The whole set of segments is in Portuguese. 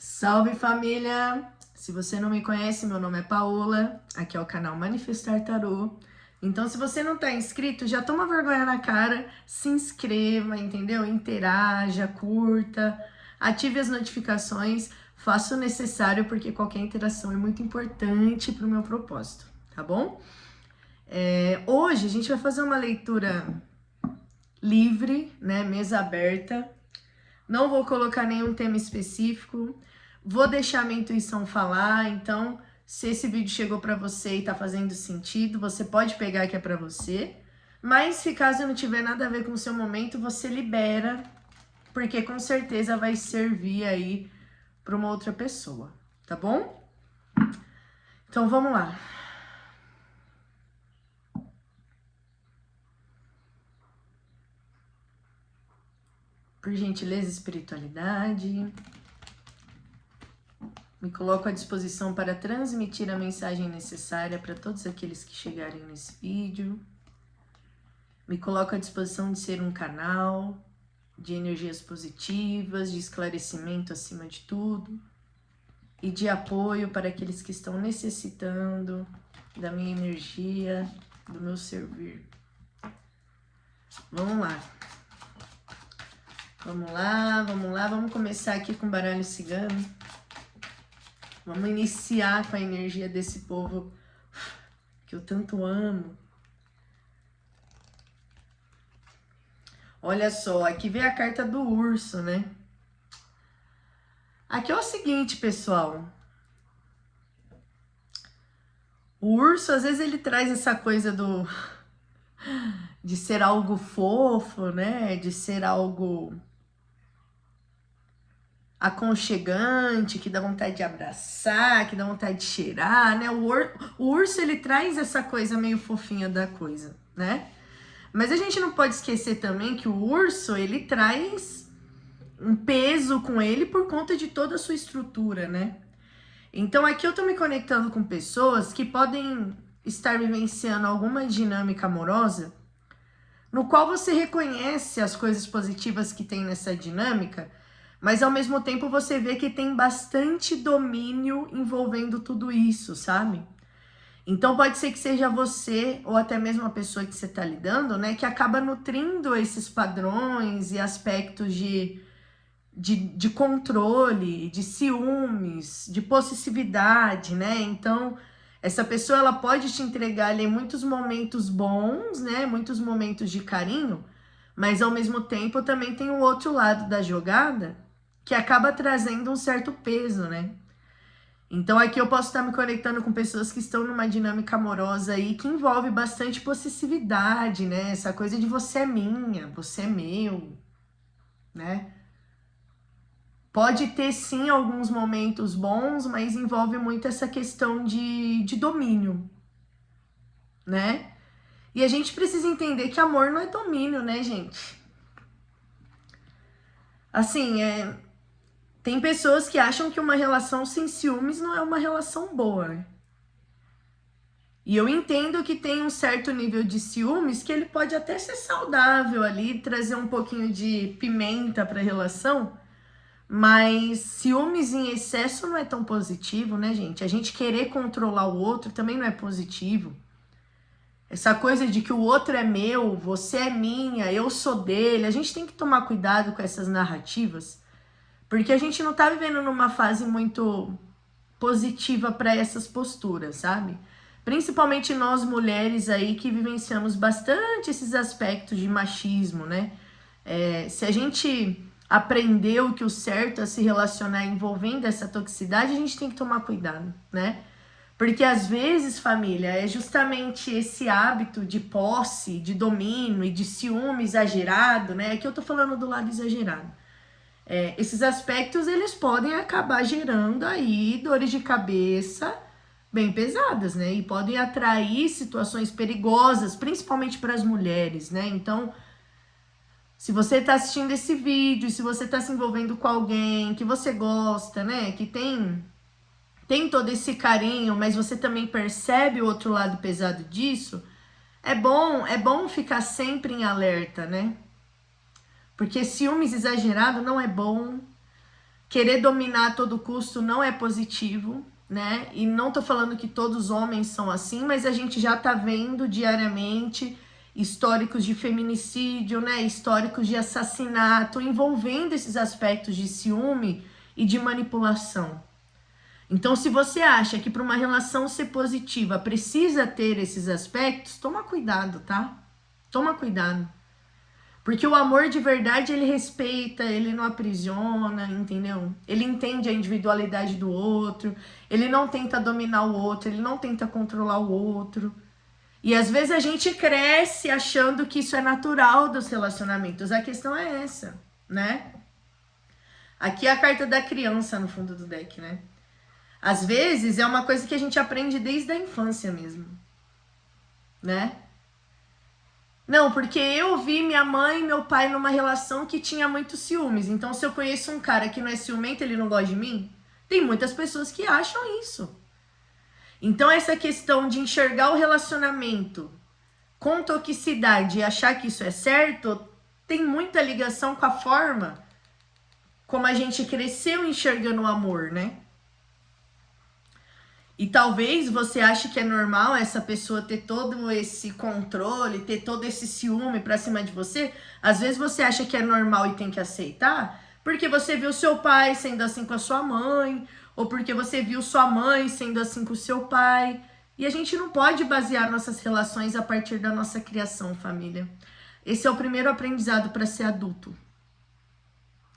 Salve família! Se você não me conhece, meu nome é Paola, aqui é o canal Manifestar Tarô. Então, se você não tá inscrito, já toma vergonha na cara, se inscreva, entendeu? Interaja, curta, ative as notificações, faça o necessário, porque qualquer interação é muito importante pro meu propósito, tá bom? Hoje a gente vai fazer uma leitura livre, né? Mesa aberta. Não vou colocar nenhum tema específico. Vou deixar minha intuição falar, então se esse vídeo chegou para você e tá fazendo sentido, você pode pegar que é para você. Mas se caso não tiver nada a ver com o seu momento, você libera, porque com certeza vai servir aí para uma outra pessoa, tá bom? Então vamos lá. Por gentileza, espiritualidade. Me coloco à disposição para transmitir a mensagem necessária para todos aqueles que chegarem nesse vídeo. Me coloco à disposição de ser um canal de energias positivas, de esclarecimento acima de tudo e de apoio para aqueles que estão necessitando da minha energia, do meu servir. Vamos lá. Vamos lá, vamos lá. Vamos começar aqui com o baralho cigano. Vamos iniciar com a energia desse povo que eu tanto amo. Olha só, aqui vem a carta do urso, né? Aqui é o seguinte, pessoal. O urso, às vezes, ele traz essa coisa de ser algo fofo, né? De ser algo aconchegante, que dá vontade de abraçar, que dá vontade de cheirar, né? O urso, ele traz essa coisa meio fofinha da coisa, né? Mas a gente não pode esquecer também que o urso, ele traz um peso com ele por conta de toda a sua estrutura, né? Então aqui eu tô me conectando com pessoas que podem estar vivenciando alguma dinâmica amorosa no qual você reconhece as coisas positivas que tem nessa dinâmica, mas ao mesmo tempo você vê que tem bastante domínio envolvendo tudo isso, sabe? Então pode ser que seja você ou até mesmo a pessoa que você está lidando, né, que acaba nutrindo esses padrões e aspectos de controle, de ciúmes, de possessividade, né? Então essa pessoa ela pode te entregar ali muitos momentos bons, né, muitos momentos de carinho, mas ao mesmo tempo também tem o outro lado da jogada que acaba trazendo um certo peso, né? Então aqui eu posso estar me conectando com pessoas que estão numa dinâmica amorosa aí que envolve bastante possessividade, né? Essa coisa de você é minha, você é meu, né? Pode ter sim alguns momentos bons, mas envolve muito essa questão de domínio, né? E a gente precisa entender que amor não é domínio, né, gente? Assim, tem pessoas que acham que uma relação sem ciúmes não é uma relação boa, né? E eu entendo que tem um certo nível de ciúmes que ele pode até ser saudável ali, trazer um pouquinho de pimenta para a relação, mas ciúmes em excesso não é tão positivo, né, gente? A gente querer controlar o outro também não é positivo. Essa coisa de que o outro é meu, você é minha, eu sou dele, a gente tem que tomar cuidado com essas narrativas, porque a gente não tá vivendo numa fase muito positiva para essas posturas, sabe? Principalmente nós mulheres aí que vivenciamos bastante esses aspectos de machismo, né? Se a gente aprendeu que o certo é se relacionar envolvendo essa toxicidade, a gente tem que tomar cuidado, né? Porque às vezes, família, é justamente esse hábito de posse, de domínio e de ciúme exagerado, né? Aqui eu tô falando do lado exagerado. Esses aspectos, eles podem acabar gerando aí dores de cabeça bem pesadas, né? E podem atrair situações perigosas, principalmente para as mulheres, né? Então, se você está assistindo esse vídeo, se você está se envolvendo com alguém que você gosta, né? Que tem todo esse carinho, mas você também percebe o outro lado pesado disso, é bom ficar sempre em alerta, né? Porque ciúmes exagerado não é bom. querer dominar a todo custo não é positivo, né? E não tô falando que todos os homens são assim, mas a gente já tá vendo diariamente históricos de feminicídio, né? Históricos de assassinato, envolvendo esses aspectos de ciúme e de manipulação. Então, se você acha que para uma relação ser positiva precisa ter esses aspectos, toma cuidado, tá? Toma cuidado. Porque o amor de verdade, ele respeita, ele não aprisiona, entendeu? Ele entende a individualidade do outro, ele não tenta dominar o outro, ele não tenta controlar o outro. E às vezes a gente cresce achando que isso é natural dos relacionamentos. A questão é essa, né? Aqui é a carta da criança no fundo do deck, né? Às vezes é uma coisa que a gente aprende desde a infância mesmo, né? Não, porque eu vi minha mãe e meu pai numa relação que tinha muitos ciúmes. Então, se eu conheço um cara que não é ciumento, ele não gosta de mim? Tem muitas pessoas que acham isso. Então, essa questão de enxergar o relacionamento com toxicidade e achar que isso é certo, tem muita ligação com a forma como a gente cresceu enxergando o amor, né? E talvez você ache que é normal essa pessoa ter todo esse controle, ter todo esse ciúme pra cima de você. Às vezes você acha que é normal e tem que aceitar, porque você viu seu pai sendo assim com a sua mãe, ou porque você viu sua mãe sendo assim com o seu pai. E a gente não pode basear nossas relações a partir da nossa criação, família. Esse é o primeiro aprendizado para ser adulto,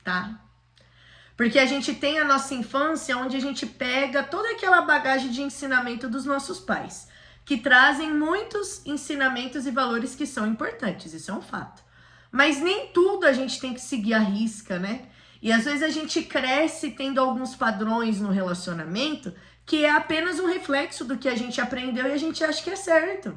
tá? Porque a gente tem a nossa infância onde a gente pega toda aquela bagagem de ensinamento dos nossos pais, que trazem muitos ensinamentos e valores que são importantes, isso é um fato. Mas nem tudo a gente tem que seguir à risca, né? E às vezes a gente cresce tendo alguns padrões no relacionamento que é apenas um reflexo do que a gente aprendeu e a gente acha que é certo.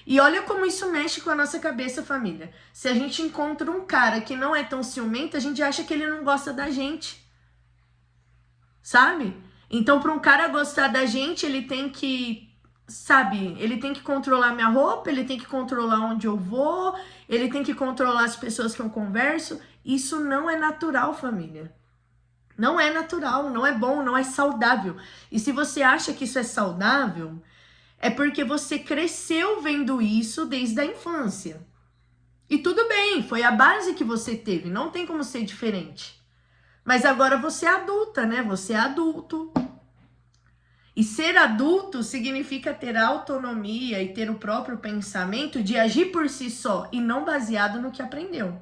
E olha como isso mexe com a nossa cabeça, família. Se a gente encontra um cara que não é tão ciumento, a gente acha que ele não gosta da gente. Sabe? Então, para um cara gostar da gente, ele tem que, sabe? Ele tem que controlar minha roupa, ele tem que controlar onde eu vou, ele tem que controlar as pessoas que eu converso. Isso não é natural, família. Não é natural, não é bom, não é saudável. E se você acha que isso é saudável, é porque você cresceu vendo isso desde a infância. E tudo bem, foi a base que você teve, não tem como ser diferente. Mas agora você é adulta, né? Você é adulto. E ser adulto significa ter autonomia e ter o próprio pensamento de agir por si só e não baseado no que aprendeu.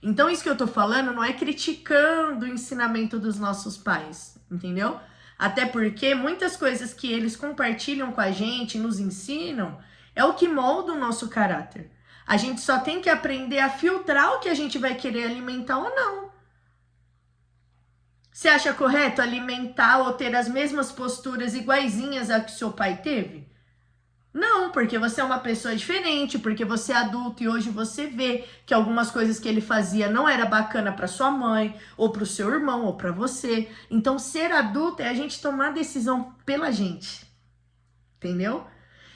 Então isso que eu tô falando não é criticando o ensinamento dos nossos pais, entendeu? Até porque muitas coisas que eles compartilham com a gente, nos ensinam, é o que molda o nosso caráter. A gente só tem que aprender a filtrar o que a gente vai querer alimentar ou não. Você acha correto alimentar ou ter as mesmas posturas iguaizinhas a que seu pai teve? Não, porque você é uma pessoa diferente, porque você é adulto e hoje você vê que algumas coisas que ele fazia não era bacana para sua mãe, ou para o seu irmão, ou para você. Então, ser adulto é a gente tomar decisão pela gente, entendeu?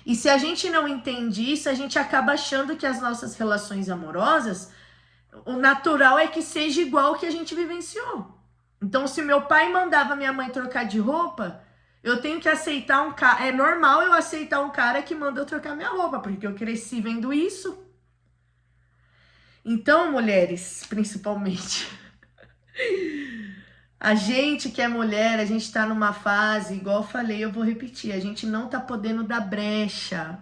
E se a gente não entende isso, a gente acaba achando que as nossas relações amorosas, o natural é que seja igual ao que a gente vivenciou. Então, se meu pai mandava minha mãe trocar de roupa, eu tenho que aceitar um cara. É normal eu aceitar um cara que manda eu trocar minha roupa, porque eu cresci vendo isso. Então, mulheres, principalmente, a gente que é mulher, a gente tá numa fase, igual eu falei, eu vou repetir, a gente não tá podendo dar brecha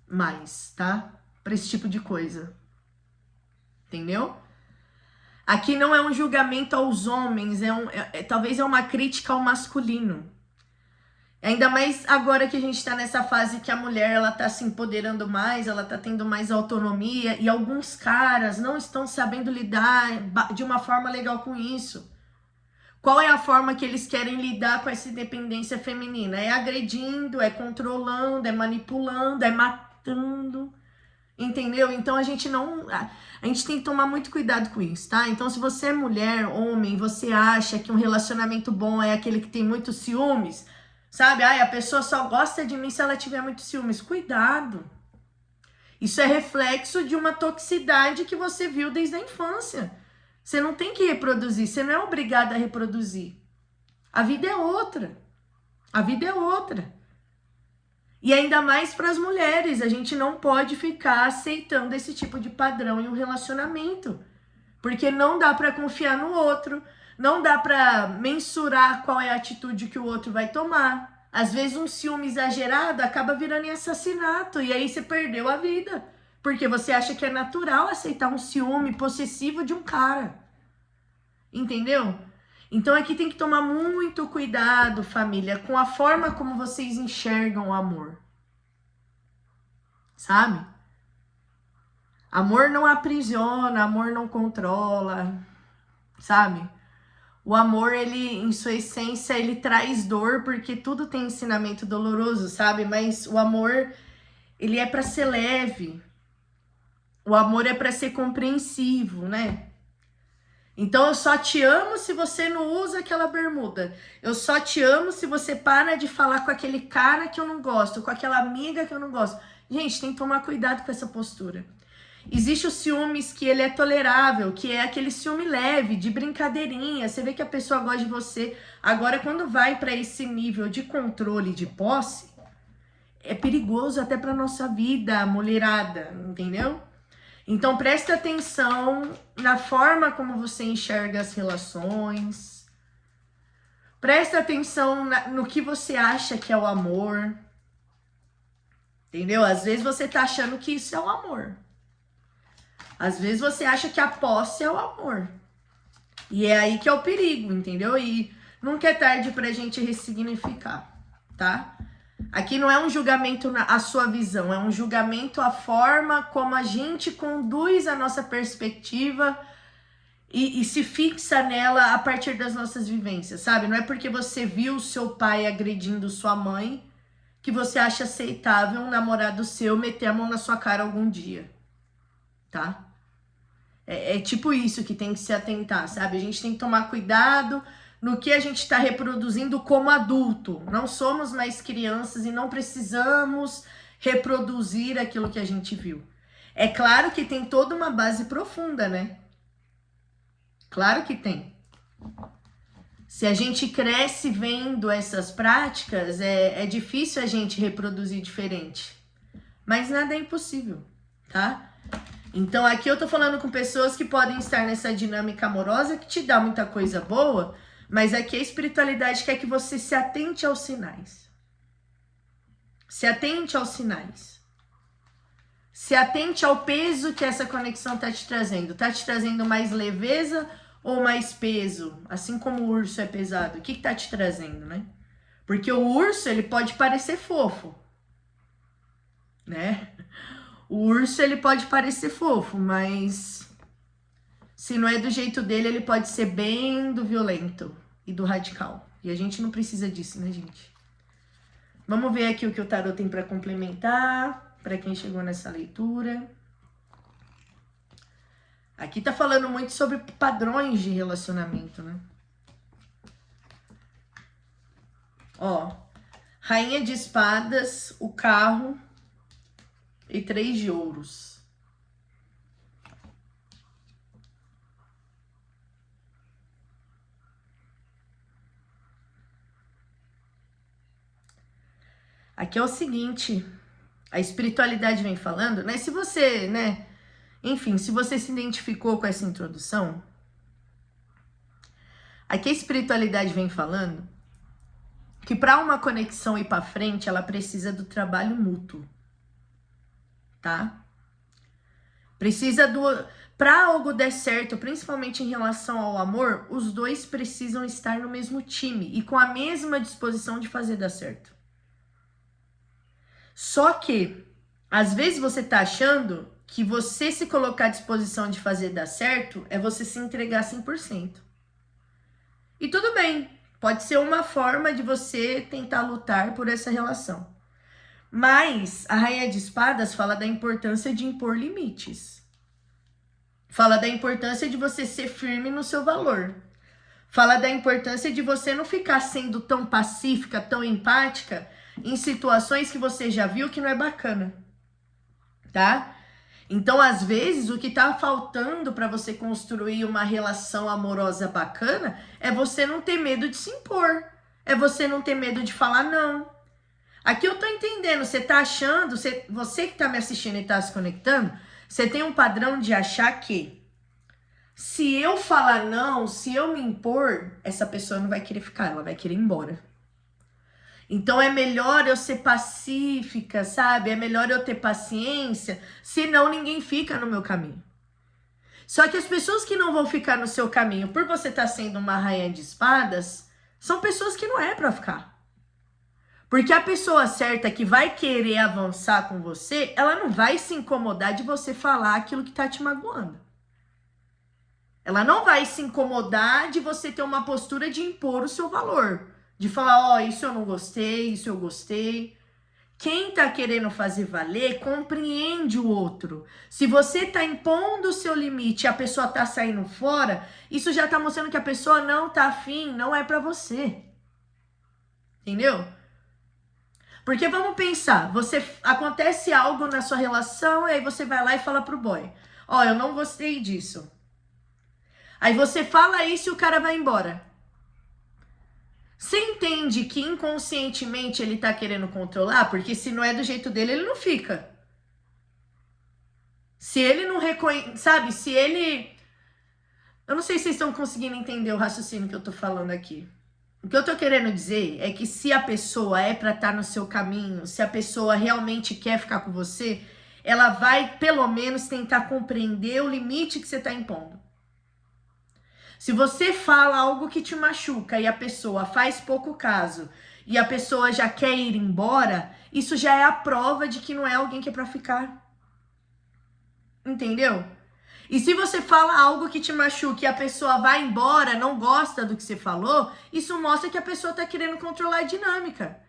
mais, tá? Pra esse tipo de coisa. Entendeu? Aqui não é um julgamento aos homens, talvez é uma crítica ao masculino. Ainda mais agora que a gente tá nessa fase que a mulher, ela tá se empoderando mais, ela tá tendo mais autonomia, e alguns caras não estão sabendo lidar de uma forma legal com isso. Qual é a forma que eles querem lidar com essa independência feminina? É agredindo, é controlando, é manipulando, é matando, entendeu? Então a gente tem que tomar muito cuidado com isso, tá? Então se você é mulher, homem, você acha que um relacionamento bom é aquele que tem muitos ciúmes, sabe? A pessoa só gosta de mim se ela tiver muitos ciúmes. Cuidado. Isso é reflexo de uma toxicidade que você viu desde a infância. Você não tem que reproduzir, você não é obrigada a reproduzir. A vida é outra. A vida é outra. E ainda mais para as mulheres, a gente não pode ficar aceitando esse tipo de padrão em um relacionamento. Porque não dá para confiar no outro, não dá para mensurar qual é a atitude que o outro vai tomar. Às vezes um ciúme exagerado acaba virando em assassinato e aí você perdeu a vida. Porque você acha que é natural aceitar um ciúme possessivo de um cara. Entendeu? Então aqui tem que tomar muito cuidado, família, com a forma como vocês enxergam o amor. Sabe? Amor não aprisiona, amor não controla, sabe? O amor, ele, em sua essência, ele traz dor, porque tudo tem ensinamento doloroso, sabe? Mas o amor, ele é para ser leve. O amor é para ser compreensivo, né? Então eu só te amo se você não usa aquela bermuda. Eu só te amo se você para de falar com aquele cara que eu não gosto, com aquela amiga que eu não gosto. Gente, tem que tomar cuidado com essa postura. Existe o ciúmes que ele é tolerável, que é aquele ciúme leve, de brincadeirinha. Você vê que a pessoa gosta de você. Agora, quando vai para esse nível de controle, de posse, é perigoso até para nossa vida, mulherada, entendeu? Então, preste atenção na forma como você enxerga as relações. Preste atenção no que você acha que é o amor. Entendeu? Às vezes você tá achando que isso é o amor. Às vezes você acha que a posse é o amor. E é aí que é o perigo, entendeu? E nunca é tarde pra gente ressignificar, tá? Aqui não é um julgamento a sua visão, é um julgamento a forma como a gente conduz a nossa perspectiva e se fixa nela a partir das nossas vivências, sabe? Não é porque você viu seu pai agredindo sua mãe que você acha aceitável um namorado seu meter a mão na sua cara algum dia, tá? É tipo isso que tem que se atentar, sabe? A gente tem que tomar cuidado no que a gente está reproduzindo como adulto. Não somos mais crianças e não precisamos reproduzir aquilo que a gente viu. É claro que tem toda uma base profunda, né? Claro que tem. Se a gente cresce vendo essas práticas, é difícil a gente reproduzir diferente. Mas nada é impossível, tá? Então aqui eu tô falando com pessoas que podem estar nessa dinâmica amorosa que te dá muita coisa boa, mas aqui a espiritualidade quer que você se atente aos sinais. Se atente aos sinais. Se atente ao peso que essa conexão tá te trazendo. Tá te trazendo mais leveza ou mais peso? Assim como o urso é pesado. O que tá te trazendo, né? Porque o urso, ele pode parecer fofo, né? O urso, ele pode parecer fofo, mas se não é do jeito dele, ele pode ser bem do violento e do radical. E a gente não precisa disso, né, gente? Vamos ver aqui o que o tarot tem para complementar, para quem chegou nessa leitura. Aqui tá falando muito sobre padrões de relacionamento, né? Ó, Rainha de Espadas, o carro e 3 de ouros. Aqui é o seguinte, a espiritualidade vem falando, né? Se você, né? Enfim, se você se identificou com essa introdução, aqui a espiritualidade vem falando que para uma conexão ir para frente, ela precisa do trabalho mútuo, tá? Precisa do... Para algo der certo, principalmente em relação ao amor, os dois precisam estar no mesmo time e com a mesma disposição de fazer dar certo. Só que, às vezes você tá achando que você se colocar à disposição de fazer dar certo é você se entregar 100%. E tudo bem, pode ser uma forma de você tentar lutar por essa relação. Mas a Rainha de Espadas fala da importância de impor limites. Fala da importância de você ser firme no seu valor. Fala da importância de você não ficar sendo tão pacífica, tão empática em situações que você já viu que não é bacana, tá? Então, às vezes, o que tá faltando para você construir uma relação amorosa bacana é você não ter medo de se impor. É você não ter medo de falar não. Aqui eu tô entendendo, você tá achando, você que tá me assistindo e tá se conectando, você tem um padrão de achar que se eu falar não, se eu me impor, essa pessoa não vai querer ficar, ela vai querer ir embora. Então é melhor eu ser pacífica, sabe? É melhor eu ter paciência, senão ninguém fica no meu caminho. Só que as pessoas que não vão ficar no seu caminho, por você estar sendo uma rainha de espadas, são pessoas que não é pra ficar. Porque a pessoa certa que vai querer avançar com você, ela não vai se incomodar de você falar aquilo que tá te magoando. Ela não vai se incomodar de você ter uma postura de impor o seu valor. De falar, ó, isso eu não gostei, isso eu gostei. Quem tá querendo fazer valer, compreende o outro. Se você tá impondo o seu limite e a pessoa tá saindo fora, isso já tá mostrando que a pessoa não tá afim, não é pra você. Entendeu? Porque vamos pensar, acontece algo na sua relação e aí você vai lá e fala pro boy, ó, eu não gostei disso. Aí você fala isso e o cara vai embora. Você entende que inconscientemente ele tá querendo controlar? Porque se não é do jeito dele, ele não fica. Se ele não reconhece, sabe? Se ele... Eu não sei se vocês estão conseguindo entender o raciocínio que eu tô falando aqui. O que eu tô querendo dizer é que se a pessoa é pra estar no seu caminho, se a pessoa realmente quer ficar com você, ela vai pelo menos tentar compreender o limite que você tá impondo. Se você fala algo que te machuca e a pessoa faz pouco caso e a pessoa já quer ir embora, isso já é a prova de que não é alguém que é pra ficar. Entendeu? E se você fala algo que te machuca e a pessoa vai embora, não gosta do que você falou, isso mostra que a pessoa tá querendo controlar a dinâmica.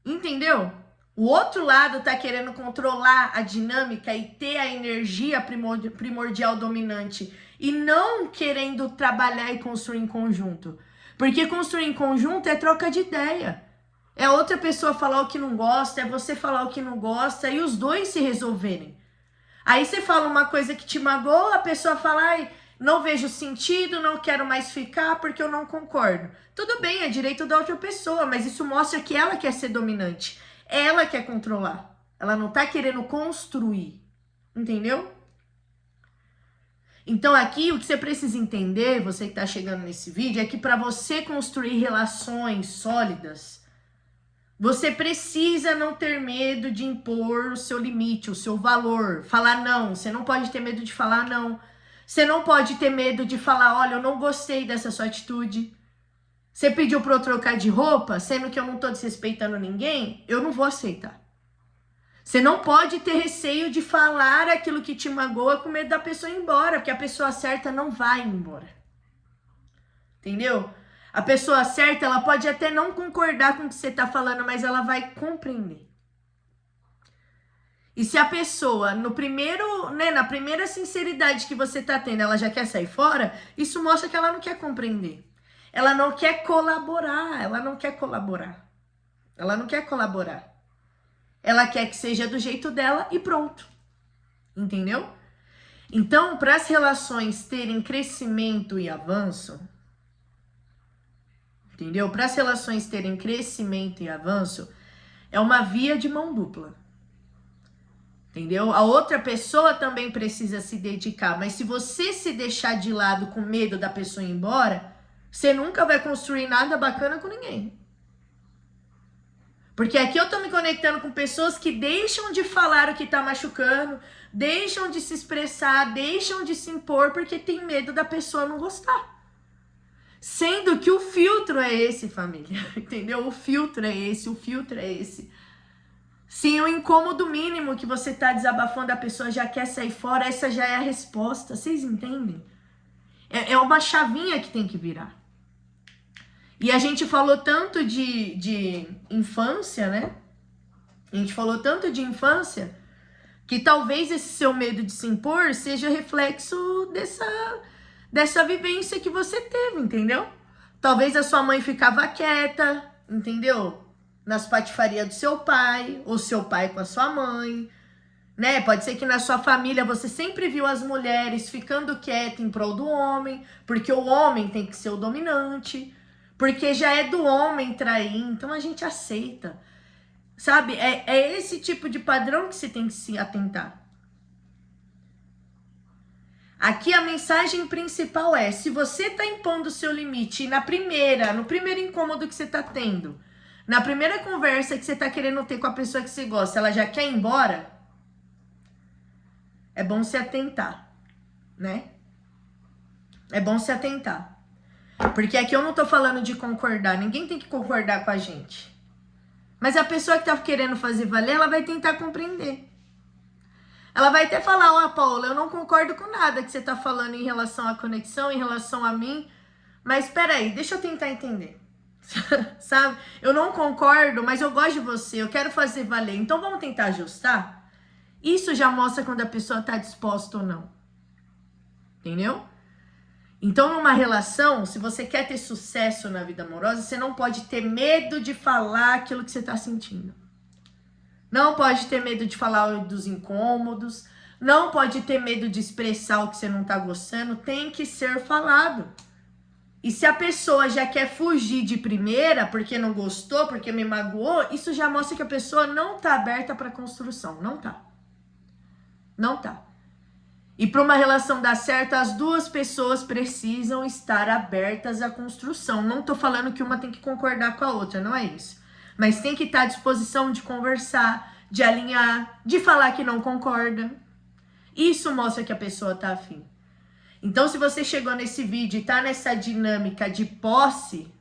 Entendeu? O outro lado tá querendo controlar a dinâmica e ter a energia primordial dominante e não querendo trabalhar e construir em conjunto. Porque construir em conjunto é troca de ideia. É outra pessoa falar o que não gosta, é você falar o que não gosta e os dois se resolverem. Aí você fala uma coisa que te magoa, a pessoa fala, ai, não vejo sentido, não quero mais ficar porque eu não concordo. Tudo bem, é direito da outra pessoa, mas isso mostra que ela quer ser dominante. Ela quer controlar. Ela não tá querendo construir. Entendeu? Então aqui o que você precisa entender, você que tá chegando nesse vídeo, é que para você construir relações sólidas, você precisa não ter medo de impor o seu limite, o seu valor. Falar não. Você não pode ter medo de falar não. Você não pode ter medo de falar, olha, eu não gostei dessa sua atitude. Você pediu para eu trocar de roupa, sendo que eu não tô desrespeitando ninguém, eu não vou aceitar. Você não pode ter receio de falar aquilo que te magoa com medo da pessoa ir embora, porque a pessoa certa não vai embora. Entendeu? A pessoa certa, ela pode até não concordar com o que você tá falando, mas ela vai compreender. E se a pessoa, na primeira sinceridade que você tá tendo, ela já quer sair fora, isso mostra que ela não quer compreender. Ela não quer colaborar, ela não quer colaborar. Ela não quer colaborar. Ela quer que seja do jeito dela e pronto. Entendeu? Então, para as relações terem crescimento e avanço, entendeu? Para as relações terem crescimento e avanço, é uma via de mão dupla. Entendeu? A outra pessoa também precisa se dedicar, mas se você se deixar de lado com medo da pessoa ir embora, você nunca vai construir nada bacana com ninguém. Porque aqui eu tô me conectando com pessoas que deixam de falar o que tá machucando, deixam de se expressar, deixam de se impor porque tem medo da pessoa não gostar. Sendo que o filtro é esse, família, entendeu? O filtro é esse. Sim, o incômodo mínimo que você tá desabafando, a pessoa já quer sair fora, essa já é a resposta, vocês entendem? É uma chavinha que tem que virar. E a gente falou tanto de infância, né? A gente falou tanto de infância que talvez esse seu medo de se impor seja reflexo dessa vivência que você teve, entendeu? Talvez a sua mãe ficava quieta, entendeu? Nas patifarias do seu pai, ou seu pai com a sua mãe. né? Pode ser que na sua família você sempre viu as mulheres ficando quietas em prol do homem, porque o homem tem que ser o dominante, porque já é do homem trair, então a gente aceita. Sabe? É esse tipo de padrão que você tem que se atentar. Aqui a mensagem principal é, se você tá impondo o seu limite no primeiro incômodo que você tá tendo, na primeira conversa que você tá querendo ter com a pessoa que você gosta, ela já quer ir embora, é bom se atentar, né? É bom se atentar. Porque aqui eu não tô falando de concordar, ninguém tem que concordar com a gente. Mas a pessoa que tá querendo fazer valer, ela vai tentar compreender. Ela vai até falar, ó, Paula, eu não concordo com nada que você tá falando em relação à conexão, em relação a mim, mas peraí, deixa eu tentar entender. Sabe? Eu não concordo, mas eu gosto de você, eu quero fazer valer, então vamos tentar ajustar? Isso já mostra quando a pessoa tá disposta ou não. Entendeu? Então, numa relação, se você quer ter sucesso na vida amorosa, você não pode ter medo de falar aquilo que você tá sentindo. Não pode ter medo de falar dos incômodos. Não pode ter medo de expressar o que você não tá gostando. Tem que ser falado. E se a pessoa já quer fugir de primeira, porque não gostou, porque me magoou, isso já mostra que a pessoa não tá aberta para construção. Não tá. Não tá. E para uma relação dar certo, as duas pessoas precisam estar abertas à construção. Não tô falando que uma tem que concordar com a outra, não é isso. Mas tem que estar à disposição de conversar, de alinhar, de falar que não concorda. Isso mostra que a pessoa tá afim. Então, se você chegou nesse vídeo e tá nessa dinâmica de posse,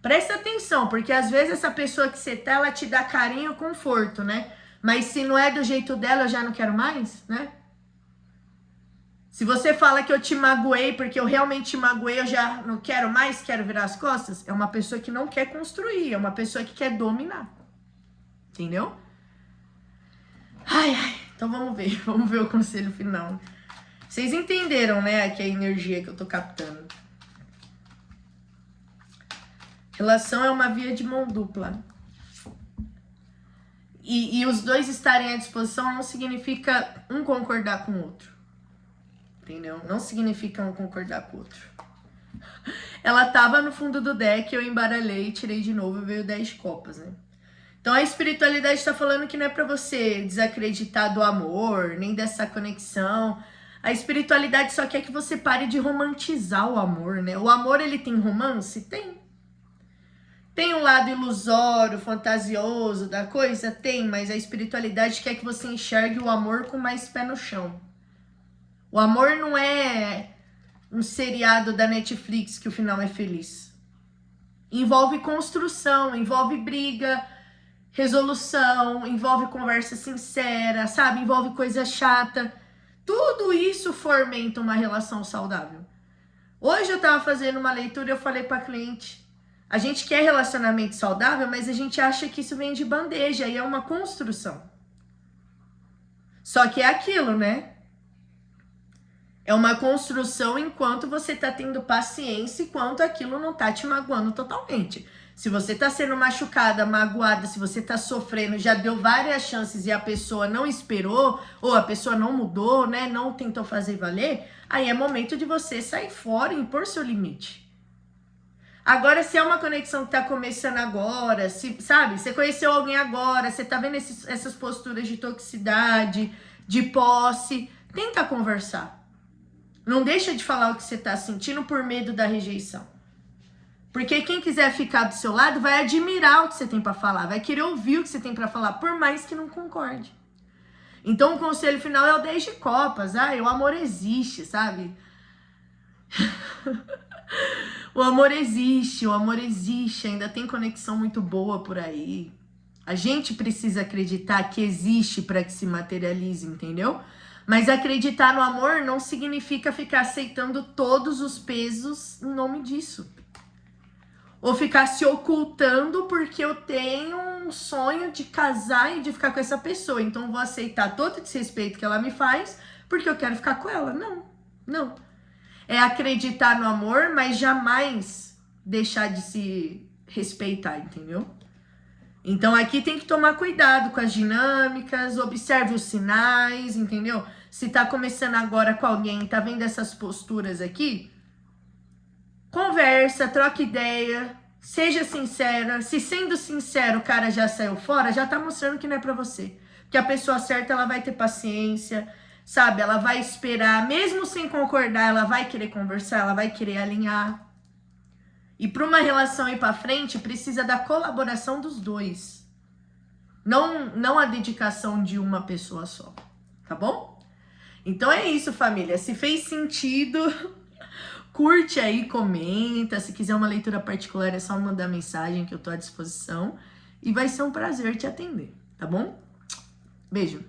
presta atenção, porque às vezes essa pessoa que você tá, ela te dá carinho e conforto, né? Mas se não é do jeito dela, eu já não quero mais, né? Se você fala que eu te magoei porque eu realmente te magoei, eu já não quero mais, quero virar as costas, é uma pessoa que não quer construir, é uma pessoa que quer dominar. Entendeu? Ai, então vamos ver o conselho final. Vocês entenderam, né, que é a energia que eu tô captando. Relação é uma via de mão dupla. E os dois estarem à disposição não significa um concordar com o outro. Entendeu? Não significa um concordar com o outro. Ela tava no fundo do deck, eu embaralhei, tirei de novo e veio 10 copas, né? Então a espiritualidade tá falando que não é pra você desacreditar do amor, nem dessa conexão. A espiritualidade só quer que você pare de romantizar o amor, né? O amor, ele tem romance? Tem. Tem um lado ilusório, fantasioso da coisa? Tem, mas a espiritualidade quer que você enxergue o amor com mais pé no chão. O amor não é um seriado da Netflix que o final é feliz. Envolve construção, envolve briga, resolução, envolve conversa sincera, sabe? Envolve coisa chata. Tudo isso fomenta uma relação saudável. Hoje eu tava fazendo uma leitura e eu falei pra cliente, a gente quer relacionamento saudável, mas a gente acha que isso vem de bandeja e é uma construção. Só que é aquilo, né? É uma construção enquanto você tá tendo paciência, enquanto aquilo não tá te magoando totalmente. Se você tá sendo machucada, magoada, se você tá sofrendo, já deu várias chances e a pessoa não esperou, ou a pessoa não mudou, né, não tentou fazer valer, aí é momento de você sair fora e impor seu limite. Agora, se é uma conexão que tá começando agora, se, sabe, você conheceu alguém agora, você tá vendo essas posturas de toxicidade, de posse, tenta conversar. Não deixa de falar o que você tá sentindo por medo da rejeição. Porque quem quiser ficar do seu lado vai admirar o que você tem pra falar, vai querer ouvir o que você tem pra falar, por mais que não concorde. Então o conselho final é o 10 de copas. Ah, o amor existe, sabe? O amor existe, ainda tem conexão muito boa por aí. A gente precisa acreditar que existe para que se materialize, entendeu? Mas acreditar no amor não significa ficar aceitando todos os pesos em nome disso. Ou ficar se ocultando porque eu tenho um sonho de casar e de ficar com essa pessoa. Então vou aceitar todo o desrespeito que ela me faz porque eu quero ficar com ela. Não. É acreditar no amor, mas jamais deixar de se respeitar, entendeu? Então aqui tem que tomar cuidado com as dinâmicas, observe os sinais, entendeu? Se tá começando agora com alguém, tá vendo essas posturas aqui? Conversa, troca ideia, seja sincera. Se sendo sincero o cara já saiu fora, já tá mostrando que não é pra você. Porque a pessoa certa, ela vai ter paciência, sabe? Ela vai esperar, mesmo sem concordar, ela vai querer conversar, ela vai querer alinhar. E para uma relação ir para frente, precisa da colaboração dos dois. Não a dedicação de uma pessoa só, tá bom? Então é isso, família. Se fez sentido, curte aí, comenta. Se quiser uma leitura particular, é só mandar mensagem que eu tô à disposição. E vai ser um prazer te atender, tá bom? Beijo.